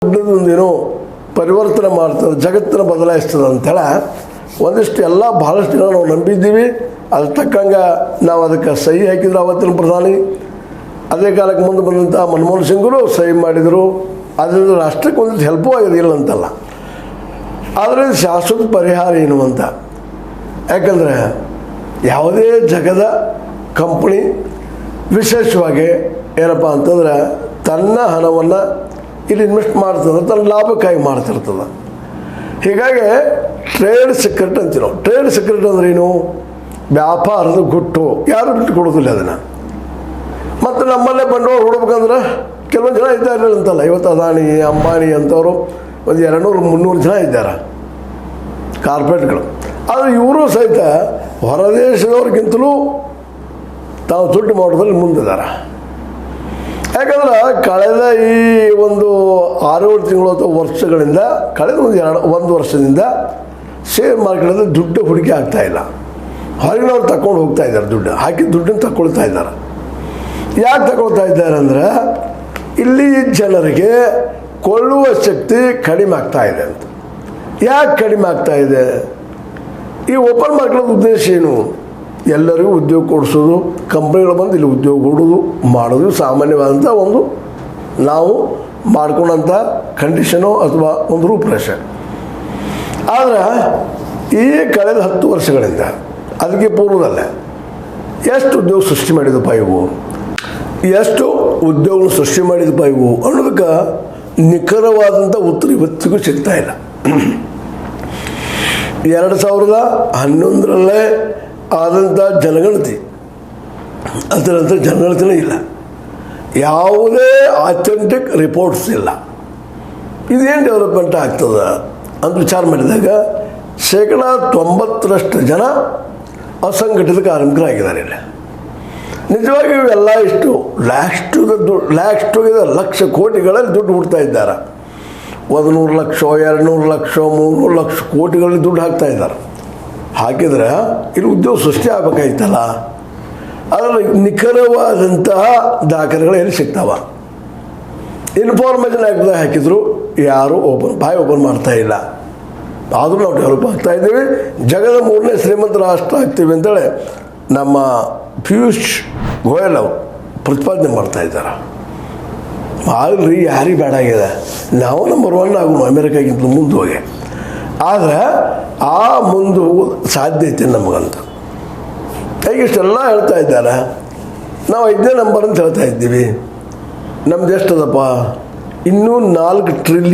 ದೊಡ್ಡದೊಂದೇನೋ ಪರಿವರ್ತನೆ ಮಾಡ್ತದೆ, ಜಗತ್ತನ್ನು ಬದಲಾಯಿಸ್ತದೆ ಅಂತೇಳಿ ಒಂದಿಷ್ಟು ಎಲ್ಲ ಭಾಳಷ್ಟು ಜನ ನಾವು ನಂಬಿದ್ದೀವಿ. ಅದ್ರ ತಕ್ಕಂಗೆ ನಾವು ಅದಕ್ಕೆ ಸಹಿ ಹಾಕಿದ್ರು. ಅವತ್ತಿನ ಪ್ರಧಾನಿ ಅದೇ ಕಾಲಕ್ಕೆ ಮುಂದೆ ಬಂದಂಥ ಮನಮೋಹನ್ ಸಿಂಗರು ಸಹಿ ಮಾಡಿದರು. ಅದರಿಂದ ರಾಷ್ಟ್ರಕ್ಕೆ ಒಂದಿಷ್ಟು ಹೆಲ್ಪು ಆಗಿದೆ, ಇಲ್ಲ ಅಂತಲ್ಲ. ಆದರೆ ಶಾಶ್ವತ ಪರಿಹಾರ ಏನು ಅಂತ, ಯಾಕಂದರೆ ಯಾವುದೇ ಜಗದ ಕಂಪ್ನಿ ವಿಶೇಷವಾಗಿ ಏನಪ್ಪ ಅಂತಂದ್ರೆ ತನ್ನ ಹಣವನ್ನು ಇಲ್ಲಿ ಇನ್ವೆಸ್ಟ್ ಮಾಡ್ತದೆ, ತನ್ನ ಲಾಭಕ್ಕಾಗಿ ಮಾಡ್ತಿರ್ತದೆ. ಹೀಗಾಗಿ ಟ್ರೇಡ್ ಸೀಕ್ರೆಟ್ ಅಂತೀವಿ ನಾವು. ಟ್ರೇಡ್ ಸೀಕ್ರೆಟ್ ಅಂದ್ರೆ ಏನು? ವ್ಯಾಪಾರದ ಗುಟ್ಟು, ಯಾರು ಬಿಟ್ಟು ಕೊಡೋದಿಲ್ಲ ಅದನ್ನು. ಮತ್ತು ನಮ್ಮಲ್ಲೇ ಬಂಡವಾಳ ಹೂಡಬೇಕಂದ್ರೆ ಕೆಲವೊಂದು ಜನ ಇದ್ದಾರೆ ಅಂತಲ್ಲ. ಇವತ್ತು ಅದಾನಿ ಅಂಬಾನಿ ಅಂಥವರು ಒಂದು 200-300 ಜನ ಇದ್ದಾರೆ ಕಾರ್ಪೊರೇಟ್ಗಳು. ಆದರೆ ಇವರು ಸಹಿತ ಹೊರದೇಶದವ್ರಿಗಿಂತಲೂ ತಾವು ದುಡ್ಡು ಮಾಡೋದ್ರಲ್ಲಿ ಮುಂದಿದ್ದಾರೆ. ಯಾಕಂದ್ರೆ ಕಳೆದ ಈ ಒಂದು 6-7 ತಿಂಗಳು ಅಥವಾ ವರ್ಷಗಳಿಂದ, ಕಳೆದ ಒಂದು ವರ್ಷದಿಂದ ಶೇರ್ ಮಾರ್ಕೆಟಲ್ಲಿ ದುಡ್ಡು ಹೂಡಿಕೆ ಆಗ್ತಾಯಿಲ್ಲ. ಹೊರಗಿನವ್ರು ತಗೊಂಡು ಹೋಗ್ತಾ ಇದ್ದಾರೆ, ದುಡ್ಡು ಹಾಕಿ ದುಡ್ಡನ್ನು ತಗೊಳ್ತಾ ಇದ್ದಾರೆ. ಯಾಕೆ ತಗೊಳ್ತಾ ಇದ್ದಾರೆ ಅಂದರೆ ಇಲ್ಲಿ ಜನರಿಗೆ ಕೊಳ್ಳುವ ಶಕ್ತಿ ಕಡಿಮೆ ಆಗ್ತಾ ಇದೆ ಅಂತ. ಯಾಕೆ ಕಡಿಮೆ ಆಗ್ತಾ ಇದೆ? ಈ ಓಪನ್ ಮಾರ್ಕೆಟ್ ಉದ್ದೇಶ ಏನು? ಎಲ್ಲರಿಗೂ ಉದ್ಯೋಗ ಕೊಡಿಸೋದು, ಕಂಪ್ನಿಗಳು ಬಂದು ಇಲ್ಲಿ ಉದ್ಯೋಗ ಕೊಡೋದು ಮಾಡೋದು ಸಾಮಾನ್ಯವಾದಂಥ ಒಂದು ನಾವು ಮಾಡ್ಕೊಂಡಂಥ ಕಂಡೀಷನು ಅಥವಾ ಒಂದು ರೂಪರೇಷೆ. ಆದರೆ ಈ ಕಳೆದ 10 ವರ್ಷಗಳಿಂದ, ಅದಕ್ಕೆ ಪೂರ್ವದಲ್ಲೇ ಎಷ್ಟು ಉದ್ಯೋಗ ಸೃಷ್ಟಿ ಮಾಡಿದಪ್ಪ ಇವು, ಎಷ್ಟು ಉದ್ಯೋಗ ಸೃಷ್ಟಿ ಮಾಡಿದಪ್ಪ ಇವು ಅನ್ನೋದಕ್ಕೆ ನಿಖರವಾದಂಥ ಉತ್ತರ ಇವತ್ತಿಗೂ ಸಿಗ್ತಾ ಇಲ್ಲ. 2011ರಲ್ಲೇ ಆದಂಥ ಜನಗಣತಿ, ಅದರಂಥ ಜನಗಣತಿನೇ ಇಲ್ಲ, ಯಾವುದೇ ಅಥೆಂಟಿಕ್ ರಿಪೋರ್ಟ್ಸ್ ಇಲ್ಲ. ಇದೇನು ಡೆವಲಪ್ಮೆಂಟ್ ಆಗ್ತದೆ ಅಂತ ವಿಚಾರ ಮಾಡಿದಾಗ 90% ಜನ ಅಸಂಘಟಿತ ಕಾರ್ಮಿಕರಾಗಿದ್ದಾರೆ. ಇಲ್ಲಿ ನಿಜವಾಗಿ ಇವೆಲ್ಲ ಇಷ್ಟು ಲಕ್ಷ ಕೋಟಿಗಳಲ್ಲಿ ದುಡ್ಡು ಹುಡ್ತಾ ಇದ್ದಾರೆ. 100 ಲಕ್ಷ 200 ಲಕ್ಷ 300 ಲಕ್ಷ ಕೋಟಿಗಳಲ್ಲಿ ದುಡ್ಡು ಹಾಕ್ತಾ ಇದ್ದಾರೆ. ಹಾಕಿದ್ರೆ ಇಲ್ಲಿ ಉದ್ಯೋಗ ಸೃಷ್ಟಿ ಆಗಬೇಕಾಯ್ತಲ್ಲ. ಅದರಲ್ಲಿ ನಿಖರವಾದಂತಹ ದಾಖಲೆಗಳು ಎಲ್ಲಿ ಸಿಗ್ತಾವ? ಇನ್ಫಾರ್ಮೇಷನ್ ಆ್ಯಕ್ಟ್ದಾಗ ಹಾಕಿದ್ರು ಯಾರು ಬಾಯಿ ಓಪನ್ ಮಾಡ್ತಾ ಇಲ್ಲ. ಆದರೂ ನಾವು ಡೆವಲಪ್ ಆಗ್ತಾ ಇದ್ದೀವಿ, ಜಗದ 3ನೇ ಶ್ರೀಮಂತ ರಾಷ್ಟ್ರ ಆಗ್ತೀವಿ ಅಂತೇಳಿ ನಮ್ಮ ಪಿಯೂಷ್ ಗೋಯಲ್ ಅವರು ಪ್ರತಿಪಾದನೆ ಮಾಡ್ತಾ ಇದ್ದಾರೆ. ಆಗಲ್ರಿ, ಯಾರಿಗೆ ಬೇಡ ಆಗಿದೆ, ನಾವು ನಂಬರ್ 1 ಆಗೋಣ ಅಮೇರಿಕಾಗಿಂತ ಮುಂದೆ ಹೋಗಿ. ಆದರೆ ಆ ಮುಂದೆ ಹೋಗೋದು ಸಾಧ್ಯತೆ ನಮಗಂತ. ಈಗ ಇಷ್ಟೆಲ್ಲ ಹೇಳ್ತಾ ಇದ್ದಾರೆ, ನಾವು 5ನೇ ನಂಬರ್ ಅಂತ ಹೇಳ್ತಾ ಇದ್ದೀವಿ. ನಮ್ದು ಎಷ್ಟದಪ್ಪ? ಇನ್ನೂ 4 ಟ್ರಿಲಿಯನ್